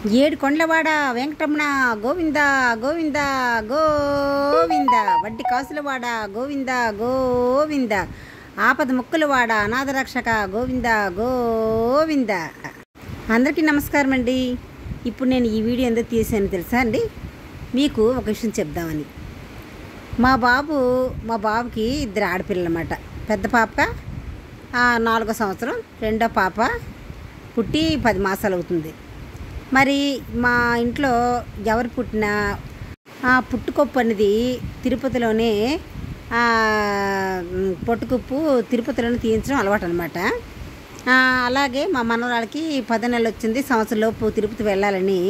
ఏడు కొండలవాడ వెంకటరమణ గోవింద గోవింద గోవింద, వడ్డీ కాసులవాడ గోవింద గోవింద, ఆపద ముక్కులవాడ అనాథరక్షక గోవింద గోవింద. అందరికీ నమస్కారం అండి. ఇప్పుడు నేను ఈ వీడియో ఎందుకు తీసాను తెలుసా అండి? మీకు ఒక విషయం చెప్దామని. మా బాబుకి ఇద్దరు ఆడపిల్లలు అన్నమాట. పెద్ద పాప 4వ సంవత్సరం, రెండో పాప పుట్టి 10 మాసాలు అవుతుంది. మరి మా ఇంట్లో ఎవరు పుట్టినా పుట్టుకొప్పు అనేది తిరుపతిలోనే పొట్టుకొప్పు తిరుపతిలోనే తీయించడం అలవాటు అనమాట. అలాగే మా మనవరాలకి 10 నెలలు వచ్చింది, సంవత్సరంలోపు తిరుపతి వెళ్ళాలని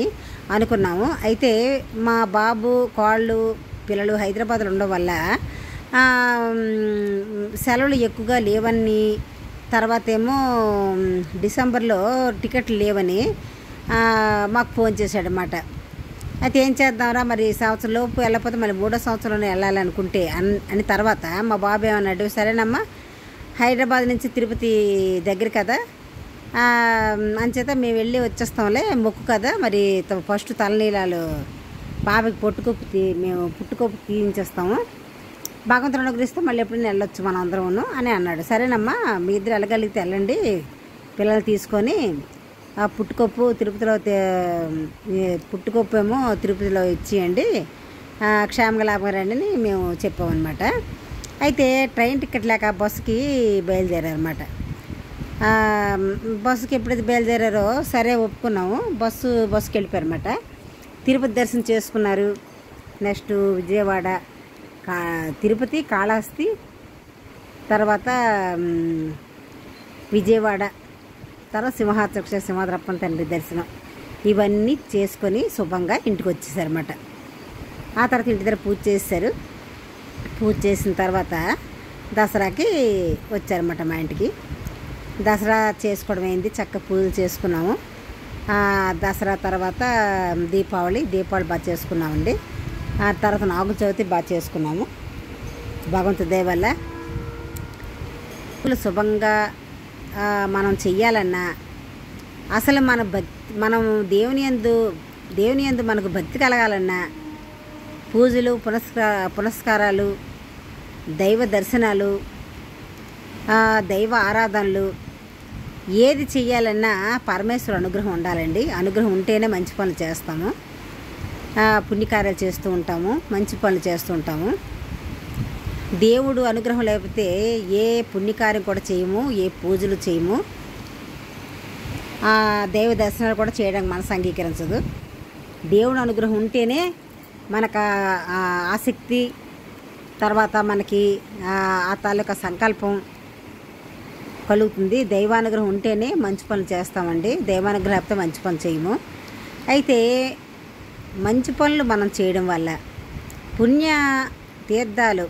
అనుకున్నాము. అయితే మా బాబు కోళ్ళు పిల్లలు హైదరాబాద్లో ఉండడం వల్ల సెలవులు ఎక్కువగా లేవని, తర్వాత ఏమో డిసెంబర్లో టికెట్లు లేవని మాకు ఫోన్ చేశాడనమాట. అయితే ఏం చేద్దాంరా, మరి సంవత్సరంలోపు వెళ్ళకపోతే మళ్ళీ 3వ సంవత్సరంలోనే వెళ్ళాలనుకుంటే అని తర్వాత మా బాబు ఏమన్నాడు, సరేనమ్మా హైదరాబాద్ నుంచి తిరుపతి దగ్గర కదా, అంచేత మేము వెళ్ళి వచ్చేస్తాంలే, మొక్కు కదా, మరి ఫస్ట్ తలనీలాలు బాబాకి మేము పుట్టుకొప్పు తీయించేస్తాము, భగవంతుని అనుగ్రహిస్తే మళ్ళీ ఎప్పుడైనా వెళ్ళొచ్చు మనం అందరమును అని అన్నాడు. సరేనమ్మా మీ ఇద్దరు వెళ్ళగలిగితే వెళ్ళండి, పిల్లలు తీసుకొని పుట్టుకొప్పు తిరుపతిలో పుట్టుకొప్పు ఏమో తిరుపతిలో ఇచ్చేయండి, క్షేమంగా లాభంగా రండి అని మేము చెప్పామన్నమాట. అయితే ట్రైన్ టికెట్ లేక బస్సుకి బయలుదేరారన్నమాట. బస్సుకి ఎప్పుడైతే బయలుదేరారో సరే ఒప్పుకున్నాము, బస్సుకి వెళ్ళిపోయారన్నమాట. తిరుపతి దర్శనం చేసుకున్నారు. నెక్స్ట్ విజయవాడ, తిరుపతి, కాళహస్తి, తర్వాత విజయవాడ, తర్వాత సింహాద్రప్పన్ తండ్రి దర్శనం ఇవన్నీ చేసుకొని శుభంగా ఇంటికి వచ్చేసారన్నమాట. ఆ తర్వాత ఇంటి దగ్గర పూజ చేశారు. పూజ చేసిన తర్వాత దసరాకి వచ్చారన్నమాట మా ఇంటికి. దసరా చేసుకోవడం అయింది, చక్కగా పూజలు చేసుకున్నాము. దసరా తర్వాత దీపావళి బాగా చేసుకున్నామండి. ఆ తర్వాత నాగుల చవితి బాగా చేసుకున్నాము. భగవంతుడి దయ వల్ల శుభంగా మనం చెయ్యాలన్నా, అసలు మనం దేవుని యందు మనకు భక్తి కలగాలన్నా, పూజలు పునస్కారాలు, దైవ దర్శనాలు, దైవ ఆరాధనలు ఏది చెయ్యాలన్నా పరమేశ్వరు అనుగ్రహం ఉండాలండి. అనుగ్రహం ఉంటేనే మంచి పనులు చేస్తాము, పుణ్యకార్యాలు చేస్తూ ఉంటాము, మంచి పనులు చేస్తూ ఉంటాము. దేవుడు అనుగ్రహం లేకపోతే ఏ పుణ్యకార్యం కూడా చేయము, ఏ పూజలు చేయము, దైవ దర్శనాలు కూడా చేయడానికి మనసు అంగీకరించదు. దేవుడు అనుగ్రహం ఉంటేనే మనకు ఆసక్తి, తర్వాత మనకి ఆ తాలూకా సంకల్పం కలుగుతుంది. దైవానుగ్రహం ఉంటేనే మంచి పనులు చేస్తామండి, దైవానుగ్రహం లేకపోతే మంచి పనులు చేయము. అయితే మంచి పనులు మనం చేయడం వల్ల, పుణ్య తీర్థాలు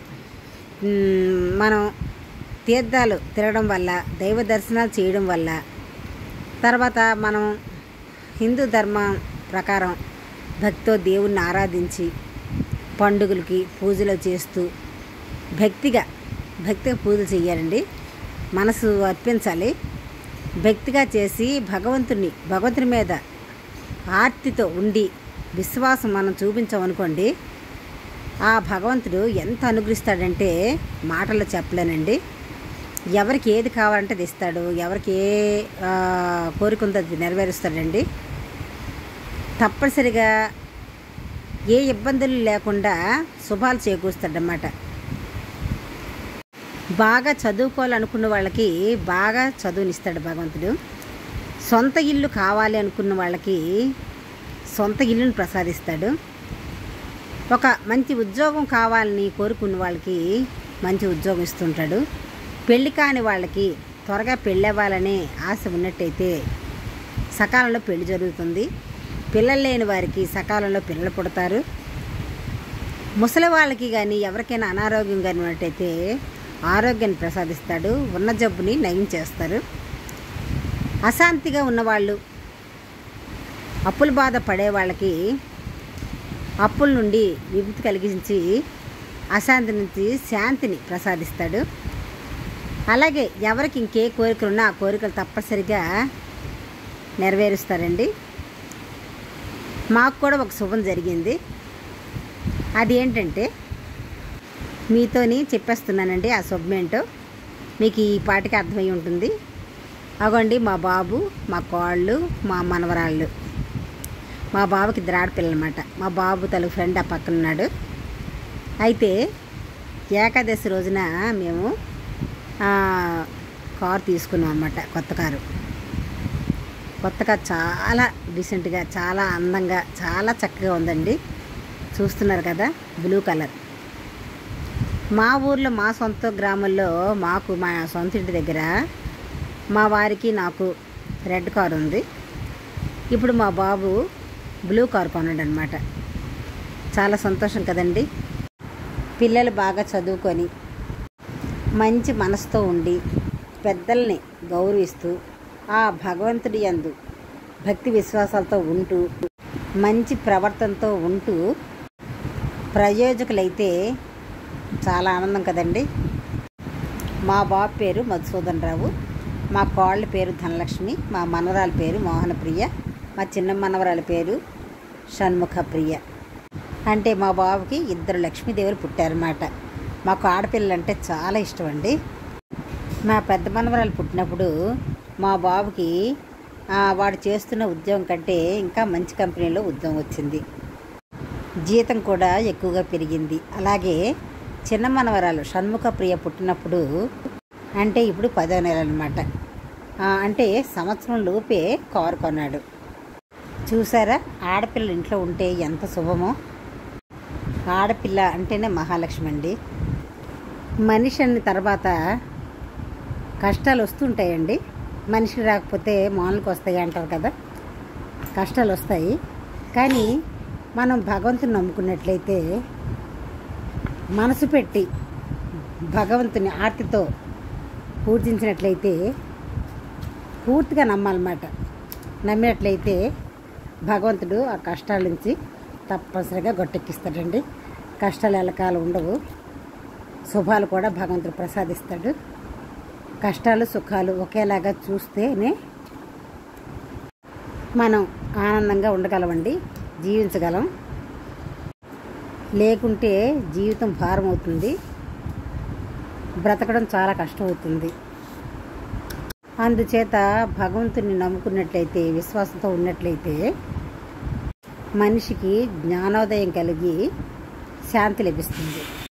మనం తీర్థాలు తిరగడం వల్ల, దైవ దర్శనాలు చేయడం వల్ల, తర్వాత మనం హిందూ ధర్మం ప్రకారం భక్తితో దేవుణ్ణి ఆరాధించి పండుగలకి పూజలు చేస్తూ భక్తిగా పూజలు చేయాలండి. మనసు అర్పించాలి. భక్తిగా చేసి భగవంతుని మీద ఆర్తితో ఉండి విశ్వాసం మనం చూపించామనుకోండి, ఆ భగవంతుడు ఎంత అనుగ్రహిస్తాడంటే మాటల్లో చెప్పలేనండి. ఎవరికి ఏది కావాలంటే అది ఇస్తాడు, ఎవరికి ఏ కోరిక ఉందో అది నెరవేరుస్తాడండి. తప్పనిసరిగా ఏ ఇబ్బందులు లేకుండా శుభాలు చేకూరుస్తాడన్నమాట. బాగా చదువుకోవాలనుకున్న వాళ్ళకి బాగా చదువునిస్తాడు భగవంతుడు. సొంత ఇల్లు కావాలి అనుకున్న వాళ్ళకి సొంత ఇల్లును ప్రసాదిస్తాడు. ఒక మంచి ఉద్యోగం కావాలని కోరుకున్న వాళ్ళకి మంచి ఉద్యోగం ఇస్తుంటాడు. పెళ్ళి కాని వాళ్ళకి త్వరగా పెళ్ళి అవ్వాలనే ఆశ ఉన్నట్టయితే సకాలంలో పెళ్లి జరుగుతుంది. పిల్లలు లేని వారికి సకాలంలో పిల్లలు పుడతారు. ముసలి వాళ్ళకి కానీ ఎవరికైనా అనారోగ్యం కానీ ఉన్నట్టయితే ఆరోగ్యాన్ని ప్రసాదిస్తాడు. ఉన్న జబ్బుని నయం చేస్తారు. అశాంతిగా ఉన్నవాళ్ళు, అప్పుల బాధ పడే వాళ్ళకి అప్పుల నుండి విముక్తి కలిగించి అశాంతి నుంచి శాంతిని ప్రసాదిస్తాడు. అలాగే ఎవరికి ఇంకే కోరికలు ఉన్నా ఆ కోరికలు తప్పనిసరిగా నెరవేరుస్తారండి. మాకు కూడా ఒక శుభం జరిగింది. అది ఏంటంటే మీతోని చెప్పేస్తున్నానండి. ఆ శుభం ఏంటో మీకు ఈ పాటికి అర్థమై ఉంటుంది. అగోండి మా బాబు, మా కోళ్ళు, మా మనవరాళ్ళు. మా బాబుకి 2 ఆడపిల్లలు అన్నమాట. మా బాబు తలుగు ఫ్రెండ్ ఆ పక్కన ఉన్నాడు. అయితే ఏకాదశి రోజున మేము కారు తీసుకున్నాం అన్నమాట. కొత్త కారు చాలా డీసెంట్గా, చాలా అందంగా, చాలా చక్కగా ఉందండి. చూస్తున్నారు కదా, బ్లూ కలర్. మా ఊర్లో, మా సొంత గ్రామంలో, మాకు మా సొంత ఇంటి దగ్గర మా వారికి నాకు రెడ్ కారు ఉంది. ఇప్పుడు మా బాబు బ్లూ కారు కొన్నాడు అనమాట. చాలా సంతోషం కదండి. పిల్లలు బాగా చదువుకొని మంచి మనసుతో ఉండి పెద్దల్ని గౌరవిస్తూ ఆ భగవంతుడి యందు భక్తి విశ్వాసాలతో ఉంటూ మంచి ప్రవర్తనతో ఉంటూ ప్రయోజకులైతే చాలా ఆనందం కదండి. మా బాబు పేరు మధుసూదన్ రావు, మా కోళ్ళ పేరు ధనలక్ష్మి, మా మనవరాల పేరు మోహనప్రియ, మా చిన్న మనవరాల పేరు షణ్ముఖప్రియ. అంటే మా బాబుకి 2 లక్ష్మీదేవులు పుట్టారన్నమాట. మాకు ఆడపిల్లలంటే చాలా ఇష్టం అండి. మా పెద్ద మనవరాలు పుట్టినప్పుడు మా బాబుకి వాడు చేస్తున్న ఉద్యోగం కంటే ఇంకా మంచి కంపెనీలో ఉద్యోగం వచ్చింది. జీతం కూడా ఎక్కువగా పెరిగింది. అలాగే చిన్న మనవరాలు షణ్ముఖప్రియ పుట్టినప్పుడు, అంటే ఇప్పుడు 10వ నెల అన్నమాట. అంటే సంవత్సరం లోపే కారు కొన్నాడు. చూసారా, ఆడపిల్ల ఇంట్లో ఉంటే ఎంత శుభమో. ఆడపిల్ల అంటేనే మహాలక్ష్మి అండి. మనిషి అన్న తర్వాత కష్టాలు వస్తుంటాయండి. మనిషి రాకపోతే మానులకు వస్తాయి అంటారు కదా. కష్టాలు వస్తాయి, కానీ మనం భగవంతుని నమ్ముకున్నట్లయితే, మనసు పెట్టి భగవంతుని ఆర్తితో పూజించినట్లయితే, పూర్తిగా నమ్మాలన్నమాట. నమ్మినట్లయితే భగవంతుడు ఆ కష్టాల నుంచి తప్పనిసరిగా గట్టెక్కిస్తాడండి. కష్టాలు ఎల్లకాలం ఉండవు, శుభాలు కూడా భగవంతుడు ప్రసాదిస్తాడు. కష్టాలు సుఖాలు ఒకేలాగా చూస్తేనే మనం ఆనందంగా ఉండగలమండి, జీవించగలం. లేకుంటే జీవితం భారం అవుతుంది, బ్రతకడం చాలా కష్టం అవుతుంది. అందుచేత భగవంతుని నమ్ముకున్నట్లయితే, విశ్వాసంతో ఉన్నట్లయితే మనిషికి జ్ఞానోదయం కలిగి శాంతి లభిస్తుంది.